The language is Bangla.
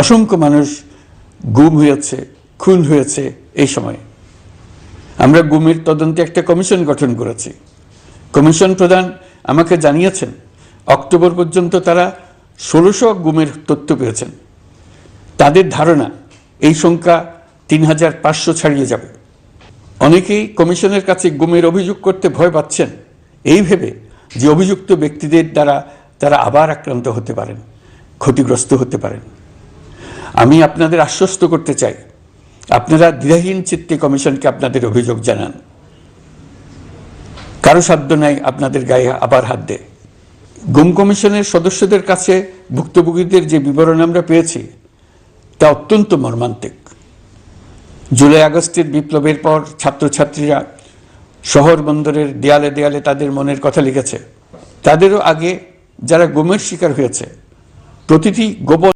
অসংখ্য মানুষ গুম হয়েছে, খুন হয়েছে। এই সময় আমরা গুমের তদন্তে একটা কমিশন গঠন করেছি। কমিশন প্রধান আমাকে জানিয়েছেন অক্টোবর পর্যন্ত তারা 1600 গুমের তথ্য পেয়েছেন। তাদের ধারণা এই সংখ্যা 3500 ছাড়িয়ে যাবে। অনেকেই কমিশনের কাছে গুমের অভিযোগ করতে ভয় পাচ্ছেন এই ভেবে যে অভিযুক্ত ব্যক্তিদের দ্বারা তারা আবার আক্রান্ত হতে পারেন, ক্ষতিগ্রস্ত হতে পারেন। আমি আপনাদের আশ্বস্ত করতে চাই, আপনারা দ্বিধাহীন চিত্তে কমিশনকে আপনাদের অভিযোগ জানান। কারো সাধ্য নাই আপনাদের গায়ে আবার হাত দেয়। গুম কমিশনের সদস্যদের কাছে ভুক্তভোগীদের যে বিবরণ আমরা পেয়েছি তা অত্যন্ত মর্মান্তিক। জুলাই আগস্টের বিপ্লবের পর ছাত্রছাত্রীরা শহর বন্দরের দেয়ালে দেয়ালে তাদের মনের কথা লিখেছে। তাদেরও আগে যারা গুমের শিকার হয়েছে প্রতিটি গোপন